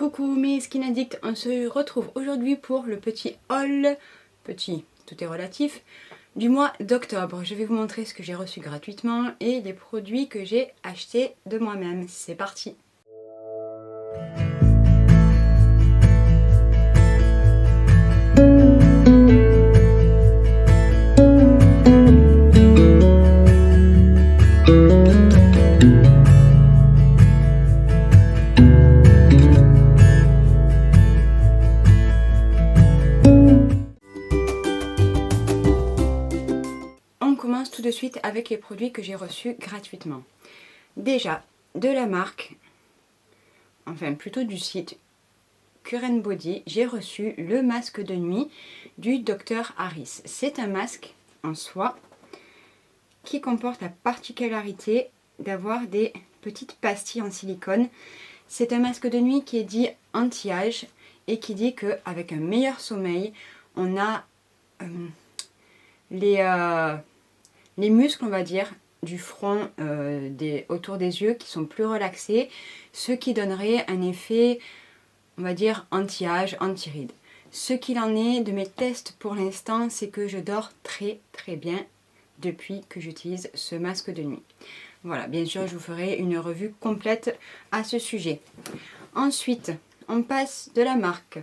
Coucou mes skin addicts, on se retrouve aujourd'hui pour le petit haul, petit, tout est relatif, du mois d'octobre. Je vais vous montrer ce que j'ai reçu gratuitement et les produits que j'ai achetés de moi-même. C'est parti! On commence tout de suite avec les produits que j'ai reçus gratuitement. Déjà, de la marque, enfin plutôt du site Current Body, j'ai reçu le masque de nuit du Dr Harris. C'est un masque en soie qui comporte la particularité d'avoir des petites pastilles en silicone. C'est un masque de nuit qui est dit anti-âge et qui dit qu'avec un meilleur sommeil, on a les muscles, on va dire, du front autour des yeux qui sont plus relaxés, ce qui donnerait un effet, on va dire, anti-âge, anti-rides. Ce qu'il en est de mes tests pour l'instant, c'est que je dors très très bien depuis que j'utilise ce masque de nuit. Voilà, bien sûr, je vous ferai une revue complète à ce sujet. Ensuite, on passe de la marque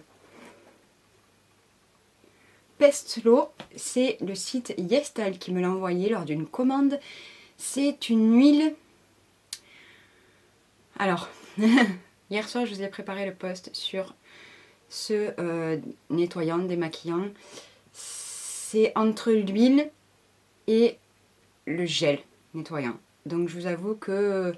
Pestlo, c'est le site Yestal qui me l'a envoyé lors d'une commande. C'est une huile. Alors, hier soir, je vous ai préparé le post sur ce nettoyant, démaquillant. C'est entre l'huile et le gel nettoyant. Donc, je vous avoue que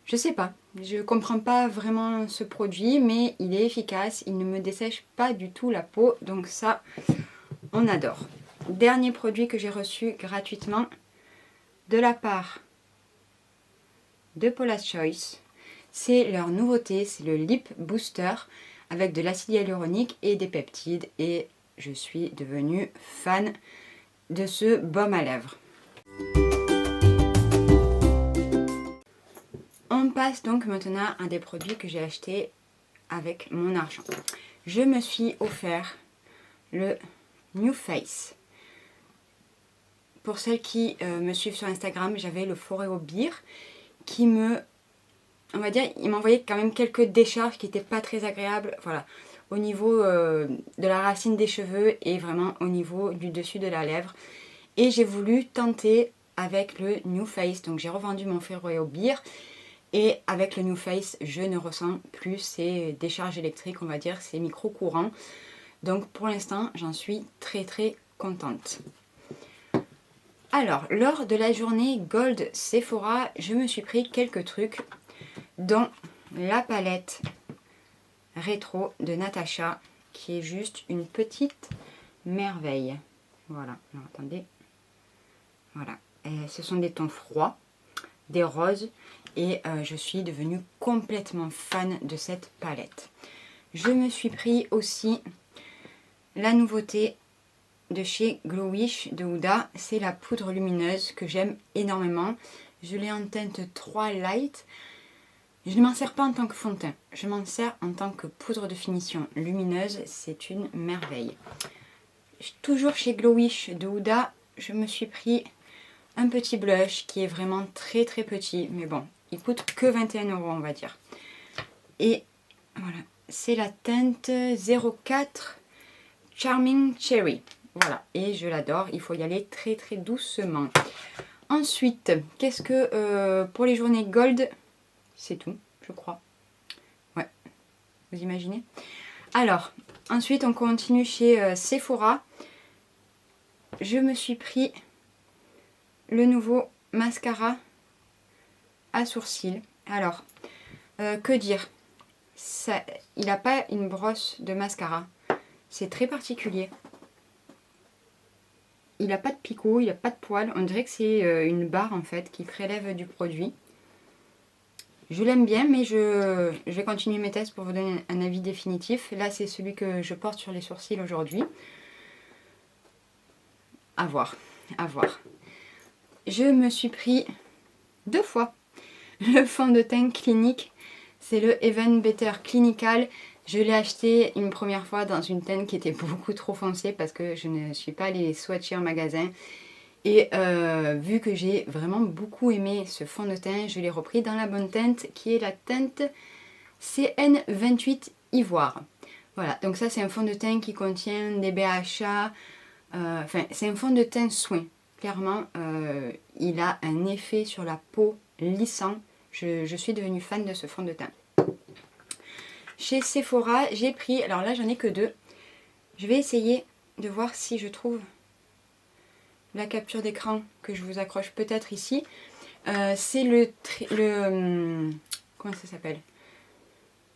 je sais pas. Je comprends pas vraiment ce produit, mais il est efficace. Il ne me dessèche pas du tout la peau. Donc ça, on adore. Dernier produit que j'ai reçu gratuitement de la part de Paula's Choice. C'est leur nouveauté, c'est le Lip Booster avec de l'acide hyaluronique et des peptides. Et je suis devenue fan de ce baume à lèvres. On passe donc maintenant à des produits que j'ai achetés avec mon argent. Je me suis offert le New Face. Pour celles qui me suivent sur Instagram, j'avais le Foreo Beer qui on va dire, il m'envoyait quand même quelques décharges qui n'étaient pas très agréables. Voilà, au niveau de la racine des cheveux et vraiment au niveau du dessus de la lèvre. Et j'ai voulu tenter avec le New Face. Donc j'ai revendu mon Foreo Beer. Et avec le New Face, je ne ressens plus ces décharges électriques, on va dire, ces micro-courants. Donc pour l'instant, j'en suis très très contente. Alors, lors de la journée Gold Sephora, je me suis pris quelques trucs, dont la palette rétro de Natasha, qui est juste une petite merveille. Voilà, alors attendez. Voilà, et ce sont des tons froids, des roses. Et je suis devenue complètement fan de cette palette. Je me suis pris aussi la nouveauté de chez Glowish de Huda. C'est la poudre lumineuse que j'aime énormément. Je l'ai en teinte 3 Light. Je ne m'en sers pas en tant que fond de teint. Je m'en sers en tant que poudre de finition lumineuse. C'est une merveille. Toujours chez Glowish de Huda, je me suis pris un petit blush qui est vraiment très très petit. Mais bon. Il coûte que 21 €, on va dire. Et voilà, c'est la teinte 04 Charming Cherry. Voilà, et je l'adore. Il faut y aller très très doucement. Ensuite, qu'est-ce que pour les journées Gold, c'est tout, je crois. Ouais, vous imaginez? Alors, ensuite, on continue chez Sephora. Je me suis pris le nouveau mascara à sourcils. Alors, que dire, il n'a pas une brosse de mascara. C'est très particulier. Il n'a pas de picot, il n'a pas de poils. On dirait que c'est une barre en fait qui prélève du produit. Je l'aime bien, mais je vais continuer mes tests pour vous donner un avis définitif. Là, c'est celui que je porte sur les sourcils aujourd'hui. À voir, à voir. Je me suis pris 2 fois le fond de teint Clinique C'est le Even Better Clinical. Je l'ai acheté une première fois dans une teinte qui était beaucoup trop foncée parce que je ne suis pas allée les swatcher en magasin. Et vu que j'ai vraiment beaucoup aimé ce fond de teint, je l'ai repris dans la bonne teinte qui est la teinte CN28 Ivoire. Voilà, donc ça c'est un fond de teint qui contient des BHA, enfin c'est un fond de teint soin. Clairement, il a un effet sur la peau lissant. Je suis devenue fan de ce fond de teint. Chez Sephora, j'ai pris, alors là j'en ai que 2. Je vais essayer de voir si je trouve la capture d'écran que je vous accroche peut-être ici. C'est comment ça s'appelle?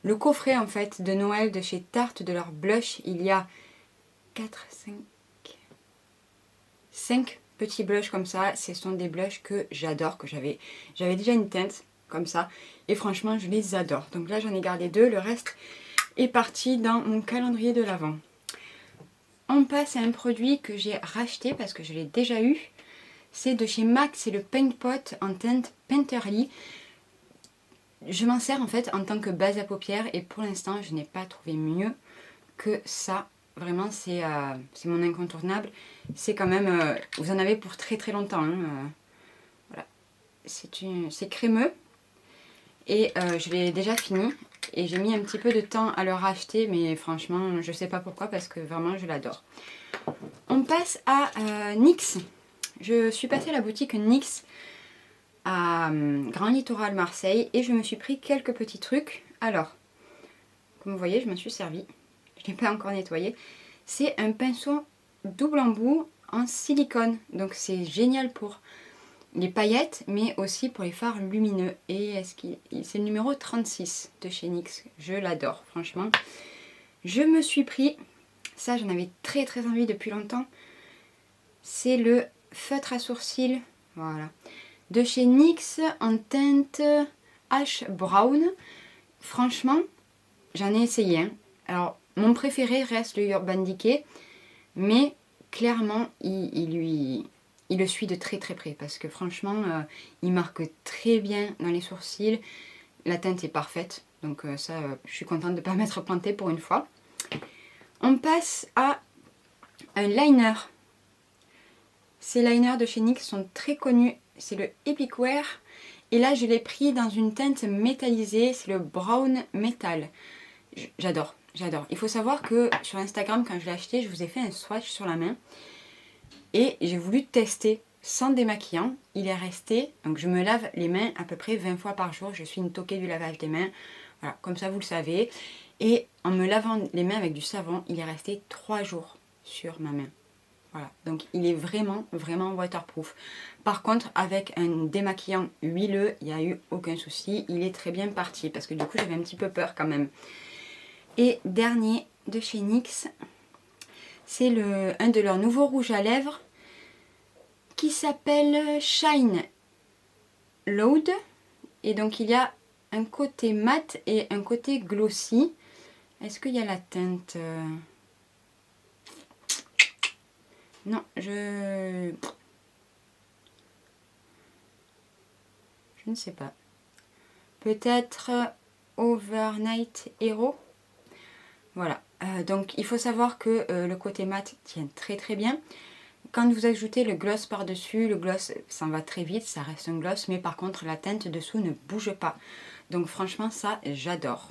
Le coffret en fait de Noël de chez Tarte de leur blush. Il y a 5 petits blushs comme ça. Ce sont des blushs que j'adore, que j'avais déjà une teinte comme ça. Et franchement, je les adore. Donc là, j'en ai gardé 2. Le reste est parti dans mon calendrier de l'Avent. On passe à un produit que j'ai racheté parce que je l'ai déjà eu. C'est de chez MAC, c'est le Paint Pot en teinte Painterly. Je m'en sers en fait en tant que base à paupières et pour l'instant je n'ai pas trouvé mieux que ça. Vraiment c'est mon incontournable. C'est quand même, vous en avez pour très très longtemps. Hein. Voilà. C'est crémeux et je l'ai déjà fini. Et j'ai mis un petit peu de temps à le racheter mais franchement je sais pas pourquoi parce que vraiment je l'adore. On passe à NYX. Je suis passée à la boutique NYX à Grand Littoral Marseille et je me suis pris quelques petits trucs. Alors, comme vous voyez, je m'en suis servi. Je n'ai pas encore nettoyé. C'est un pinceau double embout en silicone. Donc c'est génial pour les paillettes, mais aussi pour les fards lumineux. Et c'est le numéro 36 de chez NYX. Je l'adore, franchement. Je me suis pris, ça j'en avais très très envie depuis longtemps. C'est le feutre à sourcils, voilà, de chez NYX en teinte Ash Brown. Franchement, j'en ai essayé. Hein. Alors, mon préféré reste le Urban Decay, mais clairement, il le suit de très très près parce que franchement, il marque très bien dans les sourcils. La teinte est parfaite, donc ça, je suis contente de ne pas m'être plantée pour une fois. On passe à un liner. Ces liners de chez NYX sont très connus, c'est le Epic Wear. Et là, je l'ai pris dans une teinte métallisée, c'est le Brown Metal. J'adore, j'adore. Il faut savoir que sur Instagram, quand je l'ai acheté, je vous ai fait un swatch sur la main. Et j'ai voulu tester sans démaquillant. Il est resté, donc je me lave les mains à peu près 20 fois par jour. Je suis une toquée du lavage des mains. Voilà, comme ça vous le savez. Et en me lavant les mains avec du savon, il est resté 3 jours sur ma main. Voilà, donc il est vraiment, vraiment waterproof. Par contre, avec un démaquillant huileux, il n'y a eu aucun souci. Il est très bien parti parce que du coup, j'avais un petit peu peur quand même. Et dernier de chez NYX, c'est un de leurs nouveaux rouges à lèvres qui s'appelle Shine Loud. Et donc, il y a un côté mat et un côté glossy. Est-ce qu'il y a la teinte Non, je ne sais pas. Peut-être Overnight Hero. Voilà. Donc il faut savoir que le côté mat tient très très bien. Quand vous ajoutez le gloss par-dessus, le gloss ça va très vite, ça reste un gloss, mais par contre la teinte dessous ne bouge pas. Donc franchement ça j'adore.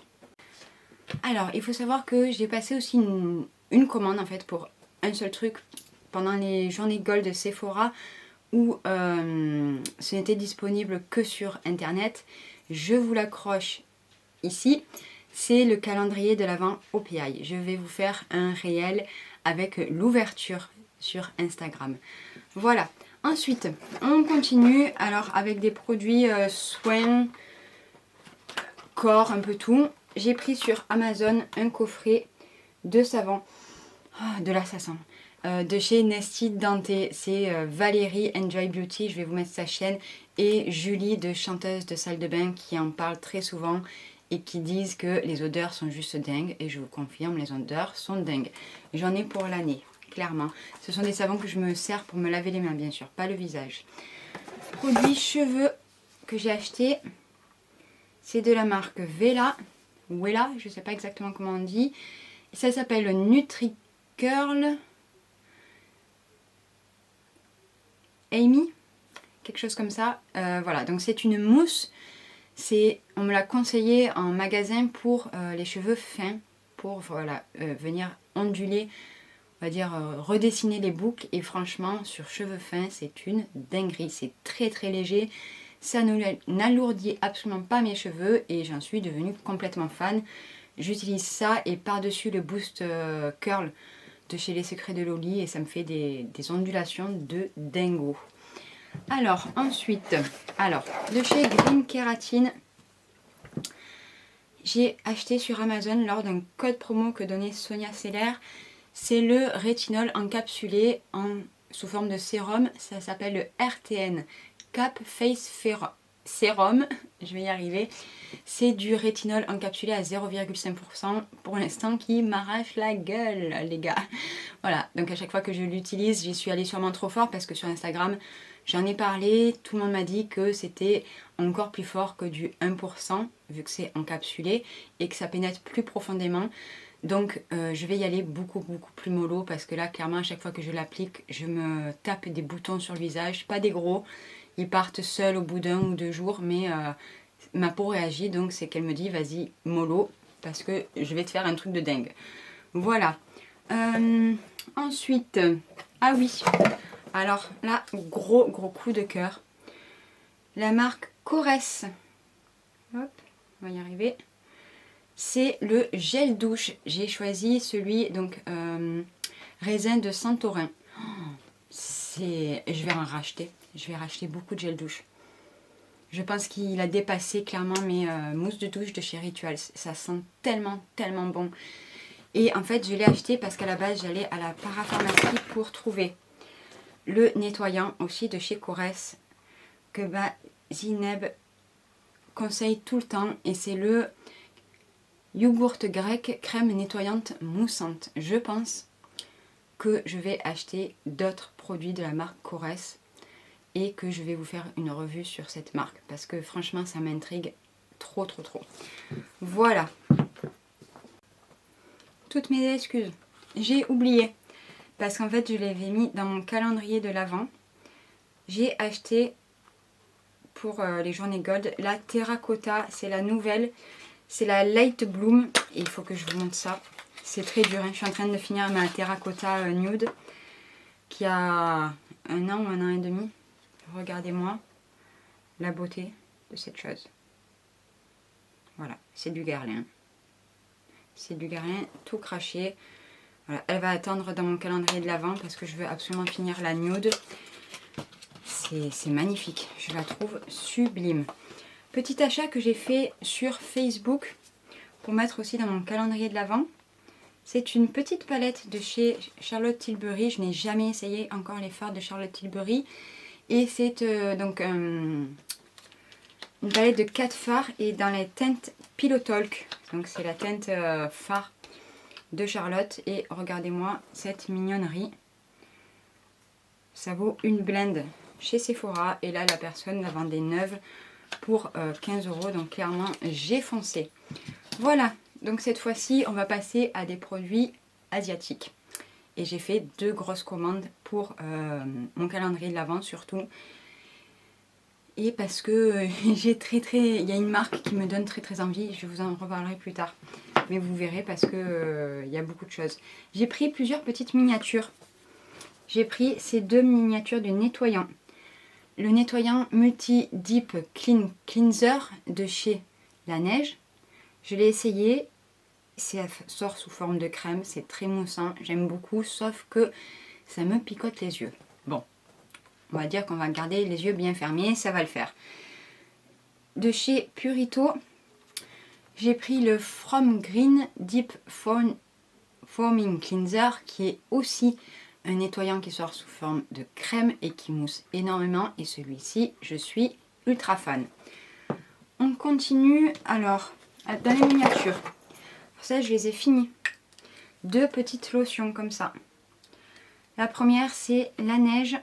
Alors il faut savoir que j'ai passé aussi une commande en fait pour un seul truc pendant les journées Gold de Sephora où ce n'était disponible que sur internet. Je vous l'accroche ici. C'est le calendrier de l'Avent OPI. Je vais vous faire un réel avec l'ouverture sur Instagram. Voilà. Ensuite, on continue alors avec des produits soins, corps, un peu tout. J'ai pris sur Amazon un coffret de savon, de l'assassin, de chez Nesty Dante. C'est Valérie Enjoy Beauty, je vais vous mettre sa chaîne, et Julie de Chanteuse de Salle de Bain qui en parle très souvent et qui disent que les odeurs sont juste dingues. Et je vous confirme, les odeurs sont dingues. J'en ai pour l'année, clairement. Ce sont des savons que je me sers pour me laver les mains, bien sûr, pas le visage. Produit cheveux que j'ai acheté, C'est de la marque Vela, je ne sais pas exactement comment on dit. Ça s'appelle le NutriCurl Amy, quelque chose comme ça. Voilà, donc c'est une mousse. On me l'a conseillé en magasin pour les cheveux fins, pour voilà, venir onduler, on va dire redessiner les boucles. Et franchement, sur cheveux fins, c'est une dinguerie. C'est très très léger. Ça n'alourdit absolument pas mes cheveux et j'en suis devenue complètement fan. J'utilise ça et par-dessus le Boost Curl de chez Les Secrets de Loli et ça me fait des ondulations de dingo. Alors, ensuite, de chez Green Kératine, j'ai acheté sur Amazon lors d'un code promo que donnait Sonia Seller. C'est le rétinol encapsulé sous forme de sérum. Ça s'appelle le RTN Cap Face Serum. Je vais y arriver. C'est du rétinol encapsulé à 0,5% pour l'instant qui m'arrache la gueule, les gars. Voilà, donc à chaque fois que je l'utilise, j'y suis allée sûrement trop fort parce que sur Instagram, j'en ai parlé. Tout le monde m'a dit que c'était encore plus fort que du 1% vu que c'est encapsulé et que ça pénètre plus profondément. Donc je vais y aller beaucoup plus mollo parce que là clairement à chaque fois que je l'applique je me tape des boutons sur le visage, pas des gros, ils partent seuls au bout d'1 ou 2 jours mais ma peau réagit donc c'est qu'elle me dit vas-y mollo parce que je vais te faire un truc de dingue. Voilà. Ensuite, ah oui, alors là gros coup de cœur, la marque Korres, hop, on va y arriver. C'est le gel douche. J'ai choisi celui donc raisin de Santorin. Je vais en racheter. Je vais racheter beaucoup de gel douche. Je pense qu'il a dépassé clairement mes mousses de douche de chez Rituals. Ça sent tellement bon. Et en fait, je l'ai acheté parce qu'à la base, j'allais à la parapharmacie pour trouver le nettoyant aussi de chez Korres que Zineb conseille tout le temps. Et c'est le yogourt grec crème nettoyante moussante. Je pense que je vais acheter d'autres produits de la marque Korres et que je vais vous faire une revue sur cette marque parce que franchement ça m'intrigue trop. Voilà. Toutes mes excuses. J'ai oublié parce qu'en fait je l'avais mis dans mon calendrier de l'Avent. J'ai acheté pour les journées Gold la Terracotta, c'est la nouvelle. C'est la Light Bloom et il faut que je vous montre ça. C'est très dur, hein. Je suis en train de finir ma Terracotta Nude qui a 1 an ou 1 an et demi. Regardez-moi la beauté de cette chose. Voilà, c'est du Guerlain. C'est du Guerlain tout craché. Voilà, elle va attendre dans mon calendrier de l'Avent parce que je veux absolument finir la Nude. C'est magnifique, je la trouve sublime. Petit achat que j'ai fait sur Facebook pour mettre aussi dans mon calendrier de l'Avent. C'est une petite palette de chez Charlotte Tilbury. Je n'ai jamais essayé encore les fards de Charlotte Tilbury. Et c'est donc une palette de 4 fards et dans les teintes Pillow Talk. Donc c'est la teinte fard de Charlotte. Et regardez-moi cette mignonnerie. Ça vaut une blende chez Sephora. Et là la personne la vendait neuve pour 15 €, donc clairement j'ai foncé. Voilà, donc cette fois-ci on va passer à des produits asiatiques et j'ai fait 2 grosses commandes pour mon calendrier de l'Avent surtout et parce que j'ai il y a une marque qui me donne très envie, je vous en reparlerai plus tard mais vous verrez parce que il y a beaucoup de choses. J'ai pris plusieurs petites miniatures. J'ai pris ces 2 miniatures de nettoyant. Le nettoyant Multi Deep Cleanser de chez La Neige. Je l'ai essayé. Ça sort sous forme de crème. C'est très moussant. J'aime beaucoup. Sauf que ça me picote les yeux. Bon. On va dire qu'on va garder les yeux bien fermés. Ça va le faire. De chez Purito. J'ai pris le From Green Deep Foaming Cleanser. Qui est aussi un nettoyant qui sort sous forme de crème et qui mousse énormément. Et celui-ci, je suis ultra fan. On continue alors dans les miniatures. Pour ça, je les ai finis. 2 petites lotions comme ça. La première, c'est La Neige.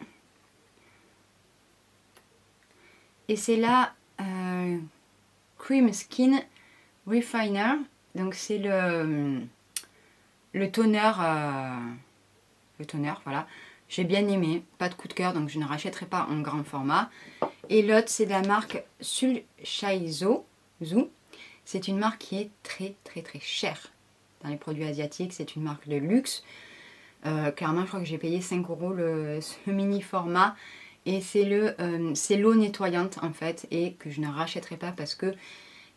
Et c'est la Cream Skin Refiner. Donc c'est le toner, voilà. J'ai bien aimé, pas de coup de cœur, donc je ne rachèterai pas en grand format. Et l'autre, c'est de la marque Sulshaizo. C'est une marque qui est très chère dans les produits asiatiques. C'est une marque de luxe. Clairement, je crois que j'ai payé 5 € ce mini format. Et c'est l'eau nettoyante en fait, et que je ne rachèterai pas parce que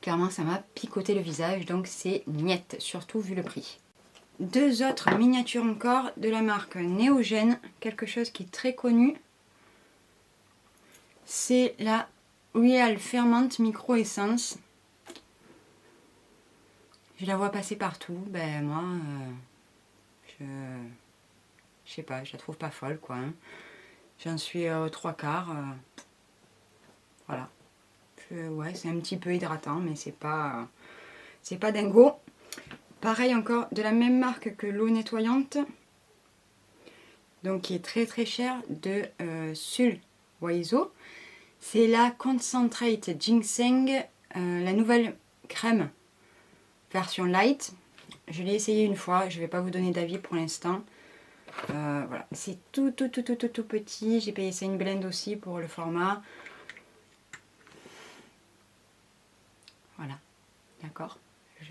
clairement ça m'a picoté le visage, donc c'est niette, surtout vu le prix. Deux autres miniatures encore de la marque Neogen, quelque chose qui est très connu. C'est la Real Ferment Micro Essence. Je la vois passer partout. Ben moi, je sais pas, je la trouve pas folle quoi. Hein. J'en suis aux 3/4. Voilà. Ouais, c'est un petit peu hydratant, mais c'est pas dingo. Pareil encore, de la même marque que l'eau nettoyante. Donc qui est très chère, de Sulshaizo. C'est la Concentrate Ginseng, la nouvelle crème version light. Je l'ai essayé une fois, je ne vais pas vous donner d'avis pour l'instant. Voilà, c'est tout petit. J'ai payé ça une blende aussi pour le format. Voilà, d'accord,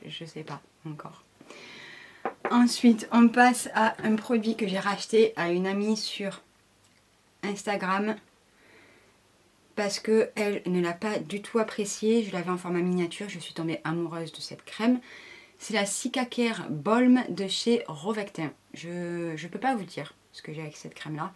je sais pas encore. Ensuite, on passe à un produit que j'ai racheté à une amie sur Instagram parce qu'elle ne l'a pas du tout apprécié. Je l'avais en format miniature, je suis tombée amoureuse de cette crème. C'est la Cicacaire Balm de chez Rovectin. Je ne peux pas vous dire ce que j'ai avec cette crème-là.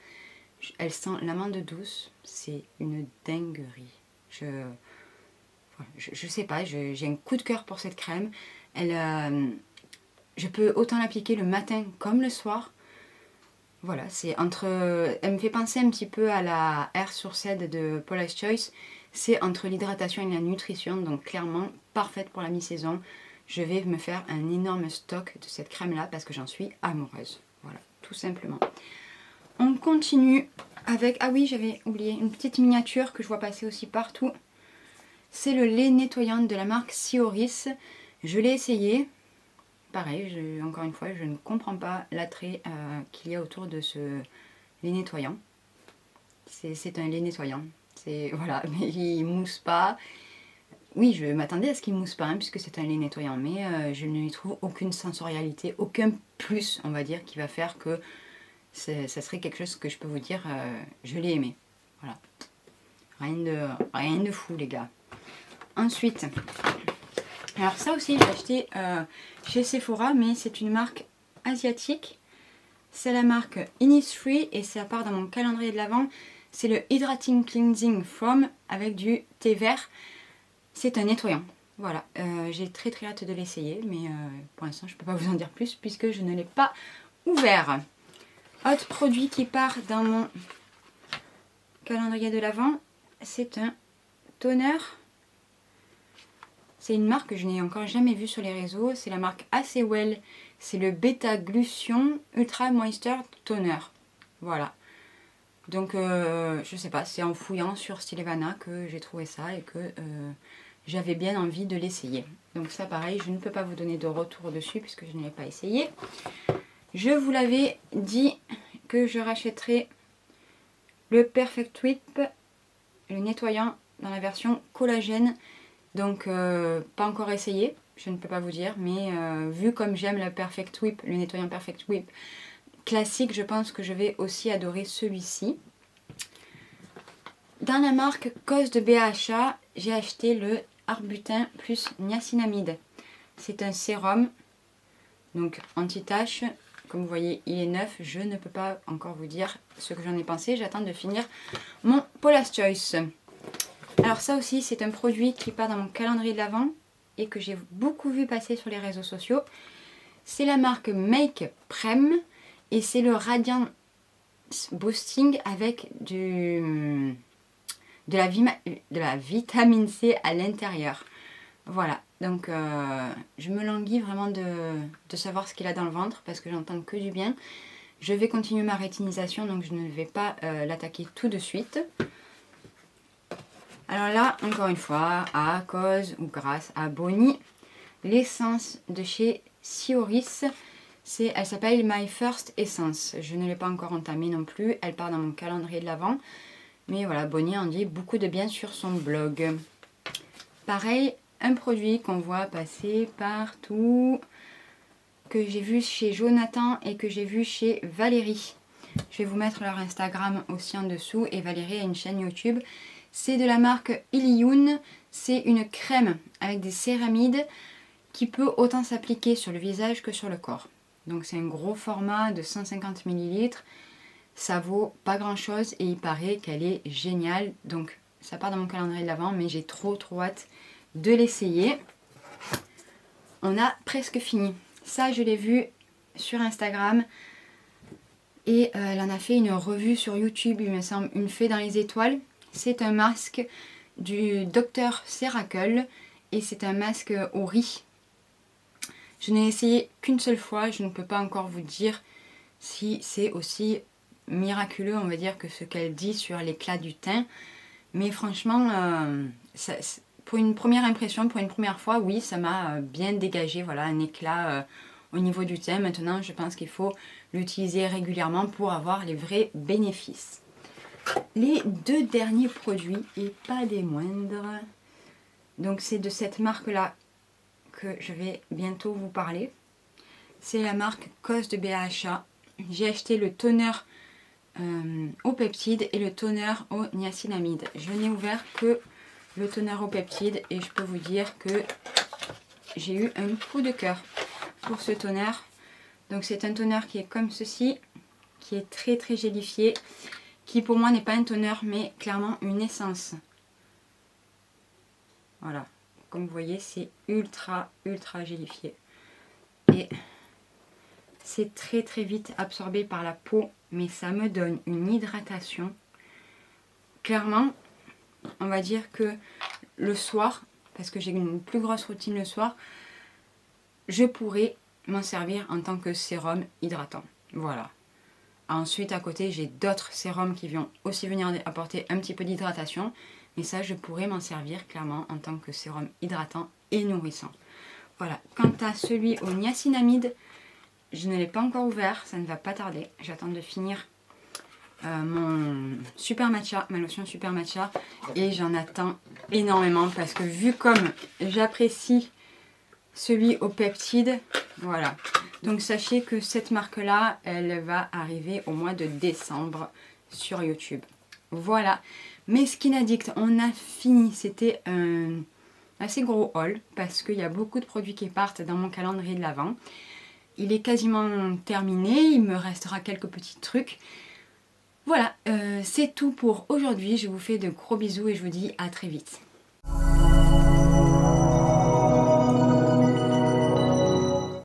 Elle sent l'amande douce, c'est une dinguerie. Je sais pas, j'ai un coup de cœur pour cette crème. Je peux autant l'appliquer le matin comme le soir. Voilà, c'est entre. Elle me fait penser un petit peu à la Air Sourced de Paula's Choice. C'est entre l'hydratation et la nutrition, donc clairement parfaite pour la mi-saison. Je vais me faire un énorme stock de cette crème-là parce que j'en suis amoureuse. Voilà, tout simplement. On continue avec. Ah oui, j'avais oublié une petite miniature que je vois passer aussi partout. C'est le lait nettoyant de la marque Sioris. Je l'ai essayé. Pareil, encore une fois, je ne comprends pas l'attrait qu'il y a autour de ce lait nettoyant. C'est un lait nettoyant. Voilà, mais il mousse pas. Oui, je m'attendais à ce qu'il mousse pas, hein, puisque c'est un lait nettoyant, mais je ne lui trouve aucune sensorialité, aucun plus, on va dire, qui va faire que ça serait quelque chose que je peux vous dire, je l'ai aimé. Voilà. Rien de fou, les gars. Ensuite, alors ça aussi, j'ai acheté chez Sephora, mais c'est une marque asiatique. C'est la marque Innisfree et ça part dans mon calendrier de l'Avent. C'est le Hydrating Cleansing Foam avec du thé vert. C'est un nettoyant. Voilà, j'ai très hâte de l'essayer, mais pour l'instant je ne peux pas vous en dire plus puisque je ne l'ai pas ouvert. Autre produit qui part dans mon calendrier de l'Avent, c'est un toner. C'est une marque que je n'ai encore jamais vue sur les réseaux. C'est la marque Acewell. C'est le Beta Glution Ultra Moisture Toner. Voilà. Donc, je sais pas, c'est en fouillant sur Stylevana que j'ai trouvé ça et que j'avais bien envie de l'essayer. Donc ça, pareil, je ne peux pas vous donner de retour dessus puisque je ne l'ai pas essayé. Je vous l'avais dit que je rachèterais le Perfect Whip, le nettoyant dans la version collagène. Donc, pas encore essayé, je ne peux pas vous dire, mais vu comme j'aime le Perfect Whip, le nettoyant Perfect Whip classique, je pense que je vais aussi adorer celui-ci. Dans la marque Cause de BHA, j'ai acheté le Arbutin plus niacinamide. C'est un sérum, donc anti-tache. Comme vous voyez, il est neuf, je ne peux pas encore vous dire ce que j'en ai pensé. J'attends de finir mon Paula's Choice. Alors ça aussi, c'est un produit qui part dans mon calendrier de l'Avent et que j'ai beaucoup vu passer sur les réseaux sociaux. C'est la marque Make Prem et c'est le Radiant Boosting avec de la vitamine C à l'intérieur. Voilà, donc je me languis vraiment de savoir ce qu'il a dans le ventre parce que j'entends que du bien. Je vais continuer ma rétinisation, donc je ne vais pas l'attaquer tout de suite. Alors là, encore une fois, à cause ou grâce à Bonnie, l'essence de chez Sioris, elle s'appelle My First Essence. Je ne l'ai pas encore entamée non plus, elle part dans mon calendrier de l'Avent. Mais voilà, Bonnie en dit beaucoup de bien sur son blog. Pareil, un produit qu'on voit passer partout, que j'ai vu chez Jonathan et que j'ai vu chez Valérie. Je vais vous mettre leur Instagram aussi en dessous, et Valérie a une chaîne YouTube. C'est de la marque Ilioun. C'est une crème avec des céramides qui peut autant s'appliquer sur le visage que sur le corps. Donc c'est un gros format de 150 ml. Ça vaut pas grand chose et il paraît qu'elle est géniale. Donc ça part dans mon calendrier de l'Avent, mais j'ai trop hâte de l'essayer. On a presque fini. Ça, je l'ai vu sur Instagram. Et elle en a fait une revue sur YouTube, il me semble, une fée dans les étoiles. C'est un masque du Dr Ceracle et c'est un masque au riz. Je n'ai essayé qu'une seule fois, je ne peux pas encore vous dire si c'est aussi miraculeux, on va dire, que ce qu'elle dit sur l'éclat du teint. Mais franchement, pour une première impression, pour une première fois, oui, ça m'a bien dégagé, voilà, un éclat au niveau du teint. Maintenant, je pense qu'il faut l'utiliser régulièrement pour avoir les vrais bénéfices. Les deux derniers produits, et pas des moindres, donc c'est de cette marque-là que je vais bientôt vous parler. C'est la marque COS de BHA. J'ai acheté le toner au peptide et le toner au niacinamide. Je n'ai ouvert que le toner au peptide et je peux vous dire que j'ai eu un coup de cœur pour ce toner. Donc c'est un toner qui est comme ceci, qui est très très gélifié, qui pour moi n'est pas un toner mais clairement une essence. Voilà, comme vous voyez c'est ultra gélifié. Et c'est très très vite absorbé par la peau, mais ça me donne une hydratation. Clairement, on va dire que le soir, parce que j'ai une plus grosse routine le soir, je pourrais m'en servir en tant que sérum hydratant. Voilà. Ensuite, à côté, j'ai d'autres sérums qui vont aussi venir apporter un petit peu d'hydratation. Mais ça, je pourrais m'en servir clairement en tant que sérum hydratant et nourrissant. Voilà. Quant à celui au niacinamide, je ne l'ai pas encore ouvert. Ça ne va pas tarder. J'attends de finir mon super matcha, ma lotion super matcha. Et j'en attends énormément parce que vu comme j'apprécie celui au peptide, voilà. Donc sachez que cette marque-là, elle va arriver au mois de décembre sur YouTube. Voilà. Mes Skin Addict, on a fini. C'était un assez gros haul parce qu'il y a beaucoup de produits qui partent dans mon calendrier de l'Avent. Il est quasiment terminé. Il me restera quelques petits trucs. Voilà, c'est tout pour aujourd'hui. Je vous fais de gros bisous et je vous dis à très vite.